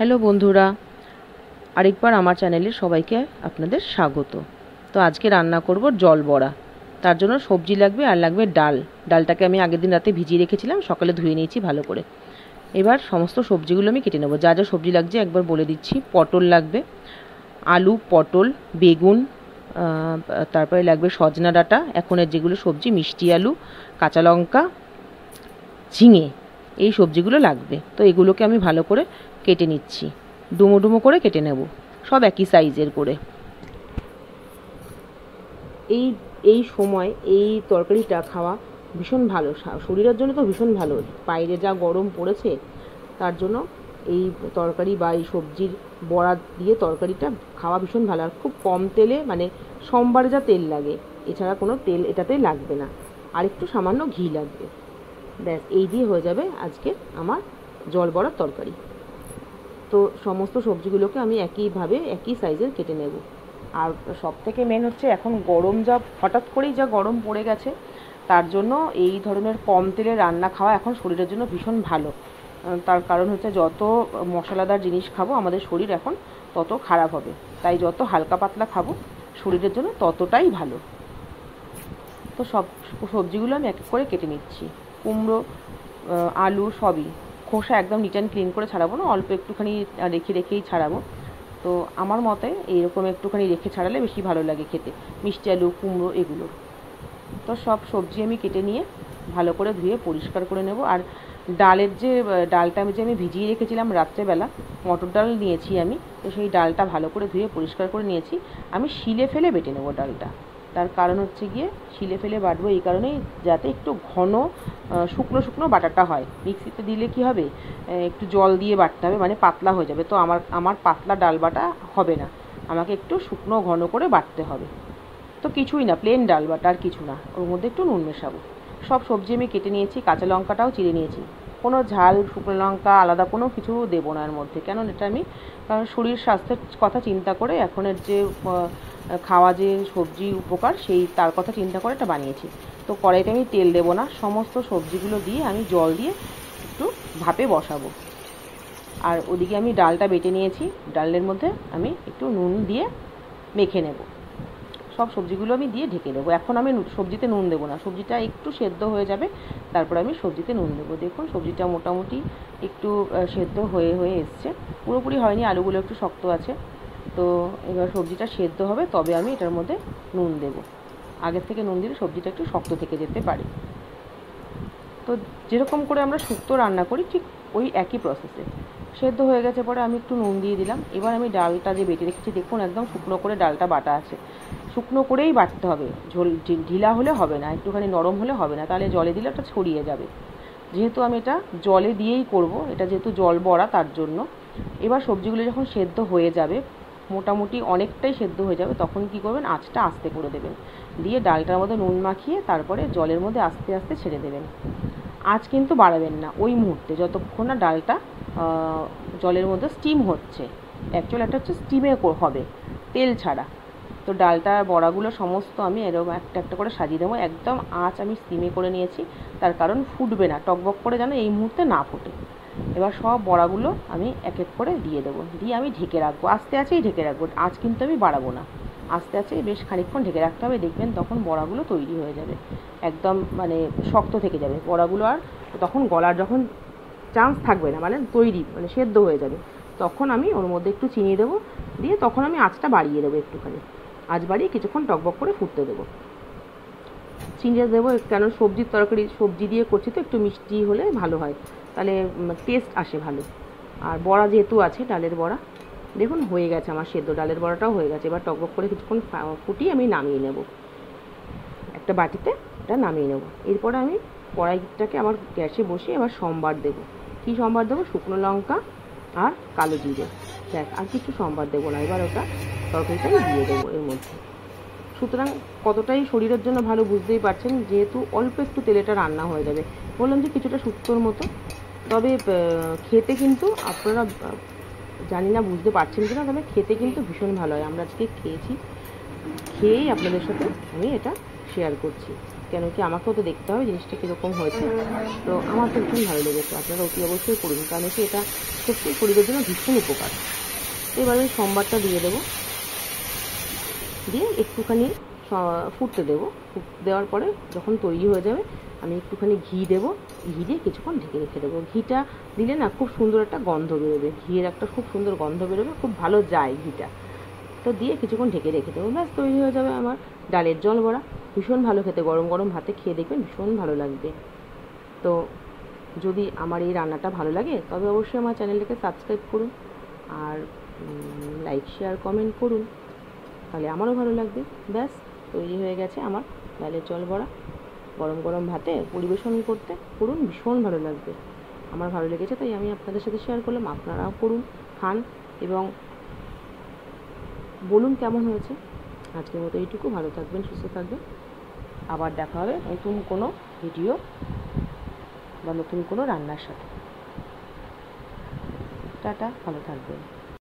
Hello বন্ধুরা, আরেকবার আমার চ্যানেলে সবাইকে আপনাদের স্বাগত। তো আজকে রান্না করব জল বড়া। তার জন্য সবজি লাগবে আর লাগবে ডাল। ডালটাকে আমি আগের দিন রাতে ভিজিয়ে রেখেছিলাম, সকালে ধুয়ে নিয়েছি ভালো করে। এবার সমস্ত সবজিগুলো আমি কেটে নেব। যা যা সবজি লাগছে একবার বলে দিচ্ছি। পটল লাগবে, আলু, পটল, বেগুন, তারপরে লাগবে সজনা ডাঁটা, এখনের যেগুলো সবজি, মিষ্টি আলু, কাঁচা লঙ্কা, ঝিঙে, এই সবজিগুলো লাগবে। তো এগুলোকে আমি ভালো করে কেটে নিচ্ছি, ডুমো ডুমো করে কেটে নেব, সব একই সাইজের করে। এই এই সময় এই তরকারিটা খাওয়া ভীষণ ভালো, শরীরের জন্য তো ভীষণ ভালো। বাইরে যা গরম পড়েছে, তার জন্য এই তরকারি বা এই সবজির বড়া দিয়ে তরকারিটা খাওয়া ভীষণ ভালো। আর খুব কম তেলে, মানে সোমবারে যা তেল লাগে, এছাড়া কোনো তেল এটাতে লাগবে না। আর একটু সামান্য ঘি লাগবে, ব্যাস এই দিয়ে হয়ে যাবে আজকে আমার জল বড়ার তরকারি। তো সমস্ত সবজিগুলোকে আমি একইভাবে একই সাইজের কেটে নেব। আর সবথেকে মেন হচ্ছে, এখন গরম যা হঠাৎ করেই যা গরম পড়ে গেছে, তার জন্য এই ধরনের কম তেলে রান্না খাওয়া এখন শরীরের জন্য ভীষণ ভালো। তার কারণ হচ্ছে, যত মশলাদার জিনিস খাবো আমাদের শরীর এখন তত খারাপ হবে। তাই যত হালকা পাতলা খাবো শরীরের জন্য ততটাই ভালো। তো সব সবজিগুলো আমি এক এক করে কেটে নিচ্ছি। কুমড়ো, আলু সবই খোসা একদম নিট অ্যান্ড ক্লিন করে ছাড়াবো না, অল্প একটুখানি রেখেই ছাড়াবো। তো আমার মতে এইরকম একটুখানি রেখে ছাড়ালে বেশি ভালো লাগে খেতে, মিষ্টি আলু, কুমড়ো এগুলো। তো সব সবজি আমি কেটে নিয়ে ভালো করে ধুয়ে পরিষ্কার করে নেব। আর ডালের যে ডালটা আমি ভিজিয়ে রেখেছিলাম রাত্রেবেলা, মটর ডাল নিয়েছি আমি। তো সেই ডালটা ভালো করে ধুয়ে পরিষ্কার করে নিয়েছি। আমি শিলে ফেলে বেটে নেব ডালটা। তার কারণ হচ্ছে গিয়ে, শিলে ফেলে বাটবো এই কারণেই, যাতে একটু ঘন শুকনো শুকনো বাটাটা হয়। মিক্সিতে দিলে কি হবে, একটু জল দিয়ে বাটতে হবে, মানে পাতলা হয়ে যাবে। তো আমার পাতলা ডাল বাটা হবে না, আমাকে একটু শুকনো ঘন করে বাটতে হবে। তো কিছুই না, প্লেন ডাল বাটা, আর কিছু না। ওর মধ্যে একটু নুন মেশাবো। সব সবজি আমি কেটে নিয়েছি, কাঁচা লঙ্কাটাও চিড়ে নিয়েছি। কোনো ঝাল, শুকনো লঙ্কা আলাদা কোনো কিছু দেবো না এর মধ্যে, কেন এটা আমি কারণ শরীর স্বাস্থ্যের কথা চিন্তা করে, এখনের যে খাওয়া যে সবজি উপকার, সেই তার কথা চিন্তা করে এটা বানিয়েছি। তো কড়াইতে আমি তেল দেবো না, সমস্ত সবজিগুলো দিয়ে আমি জল দিয়ে একটু ভাপে বসাবো। আর ওদিকে আমি ডালটা বেটে নিয়েছি, ডালের মধ্যে আমি একটু নুন দিয়ে মেখে নেব। সব সবজিগুলো আমি দিয়ে ঢেকে দেবো। এখন আমি সবজিতে নুন দেবো না, সবজিটা একটু সেদ্ধ হয়ে যাবে, তারপর আমি সবজিতে নুন দেবো। দেখুন সবজিটা মোটামুটি একটু সেদ্ধ হয়ে এসছে, পুরোপুরি হয়নি, আলুগুলো একটু শক্ত আছে। তো এবার সবজিটা সেদ্ধ হবে, তবে আমি এটার মধ্যে নুন দেবো। আগের থেকে নুন দিলে সবজিটা একটু শক্ত থেকে যেতে পারে। তো যেরকম করে আমরা শুক্তো রান্না করি, ঠিক ওই একই প্রসেসে সেদ্ধ হয়ে গেছে পরে আমি একটু নুন দিয়ে দিলাম। এবার আমি ডালটা যে বেটে রেখেছি, দেখুন একদম শুকনো করে ডালটা বাটা আছে। শুকনো করেই বাটতে হবে, ঝোল ঢিলা হলে হবে না, একটুখানি নরম হলে হবে না, তাহলে জলে দিলে ওটা ছড়িয়ে যাবে। যেহেতু আমি এটা জলে দিয়েই করব, এটা যেহেতু জল বড়া, তার জন্য। এবার সবজিগুলো যখন সেদ্ধ হয়ে যাবে, মোটামুটি অনেকটাই সেদ্ধ হয়ে যাবে, তখন কি করবেন, আঁচটা আস্তে করে দেবেন, দিয়ে ডালটার মধ্যে নুন মাখিয়ে তারপরে জলের মধ্যে আস্তে আস্তে ছেড়ে দেবেন। আঁচ কিন্তু বাড়াবেন না ওই মুহূর্তে, যতক্ষণ না ডালটা জলের মধ্যে স্টিম হচ্ছে। অ্যাকচুয়ালি একটা হচ্ছে স্টিমে হবে, তেল ছাড়া। তো ডালটা, বড়াগুলো সমস্ত আমি এরকম একটা একটা করে সাজিয়ে দেবো। একদম আঁচ আমি স্টিমে করে নিয়েছি, তার কারণ ফুটবে না, টকবক করে যেন এই মুহূর্তে না ফোটে। এবার সব বড়াগুলো আমি এক এক করে দিয়ে দেবো, দিয়ে আমি ঢেকে রাখবো, আস্তে আস্তেই ঢেকে রাখবো, আঁচ কিন্তু আমি বাড়াবো না। আস্তে আস্তে বেশ খানিকক্ষণ ঢেকে রাখতে হবে, দেখবেন তখন বড়াগুলো তৈরি হয়ে যাবে, একদম মানে শক্ত থেকে যাবে বড়াগুলো। আর তখন গলার যখন চান্স থাকবে না, মানে তৈরি, মানে সেদ্ধ হয়ে যাবে, তখন আমি ওর মধ্যে একটু চিনি দেবো, দিয়ে তখন আমি আঁচটা বাড়িয়ে দেবো, একটুখানি আঁচ বাড়িয়ে কিছুক্ষণ টকবক করে ফুটতে দেবো। চিনি দেবো কেন, সবজির তরকারি সবজি দিয়ে করছি তো, একটু মিষ্টি হলে ভালো হয়, তাহলে টেস্ট আসে ভালো। আর বড়া যেহেতু আছে, ডালের বড়া, দেখুন হয়ে গেছে আমার সেদ্ধ ডালের বড়াটাও হয়ে গেছে। এবার টকবক করে কিছুক্ষণ ফুটিয়ে আমি নামিয়ে নেব, একটা বাটিতে এটা নামিয়ে নেব। এরপরে আমি কড়াইটাকে আবার গ্যাসে বসিয়ে এবার সম্বার দেবো। কী সম্বার দেবো, শুকনো লঙ্কা আর কালো জিরে, দেখ আর কিছু সম্বার দেবো না। এবার ওটা তরকারিটা দিয়ে দেবো এর মধ্যে। সুতরাং কতটাই শরীরের জন্য ভালো বুঝতেই পারছেন, যেহেতু অল্প একটু তেলেটা রান্না হয়ে যাবে। বললাম যে কিছুটা শুক্তোর মতো, তবে খেতে কিন্তু আপনারা জানি না বুঝতে পারছেন কিনা, তবে খেতে কিন্তু ভীষণ ভালো হয়। আমরা আজকে খেয়েছি, খেয়েই আপনাদের সাথে আমি এটা শেয়ার করছি। কেন কি আমাকেও তো দেখতে হবে জিনিসটা কীরকম হয়েছে। তো আমার তো ভীষণ ভালো লেগেছে, আপনারা অতি অবশ্যই করুন, কারণ কি এটা সত্যি শরীরের জন্য ভীষণ উপকার। এবার আমি সোমবারটা দিয়ে দেবো, দিয়ে একটুখানি ফুটতে দেবো। দেওয়ার পরে যখন তৈরি হয়ে যাবে আমি একটুখানি ঘি দেবো, ঘি দিয়ে কিছুক্ষণ ঢেকে রেখে দেবো। ঘিটা দিলে না খুব সুন্দর একটা গন্ধ বেরোবে, ঘিয়ের একটা খুব সুন্দর গন্ধ বেরোবে, খুব ভালো যায় ঘিটা। তো দিয়ে কিছুক্ষণ ঢেকে রেখে দেবো, ব্যাস তৈরি হয়ে যাবে আমার ডালের জল বড়া। ভীষণ ভালো খেতে, গরম গরম ভাতে খেয়ে দেখবেন ভীষণ ভালো লাগবে। তো যদি আমার এই রান্নাটা ভালো লাগে তবে অবশ্যই আমার চ্যানেলটাকে সাবস্ক্রাইব করুন, আর লাইক শেয়ার কমেন্ট করুন, তাহলে আমারও ভালো লাগবে। ব্যাস তৈরি হয়ে গেছে আমার ডালের জল বড়া, গরম গরম ভাতে পরিবেশন করতে করুন, ভীষণ ভালো লাগবে। আমার ভালো লেগেছে তাই আমি আপনাদের সাথে শেয়ার করলাম, আপনারাও করুন, খান এবং বলুন কেমন হয়েছে। আজকের মতো এইটুকু, ভালো থাকবেন, সুস্থ থাকবেন, আবার দেখা হবে নতুন কোনো ভিডিও বা নতুন কোনো রান্নার সাথে। টাটা, ভালো থাকবেন।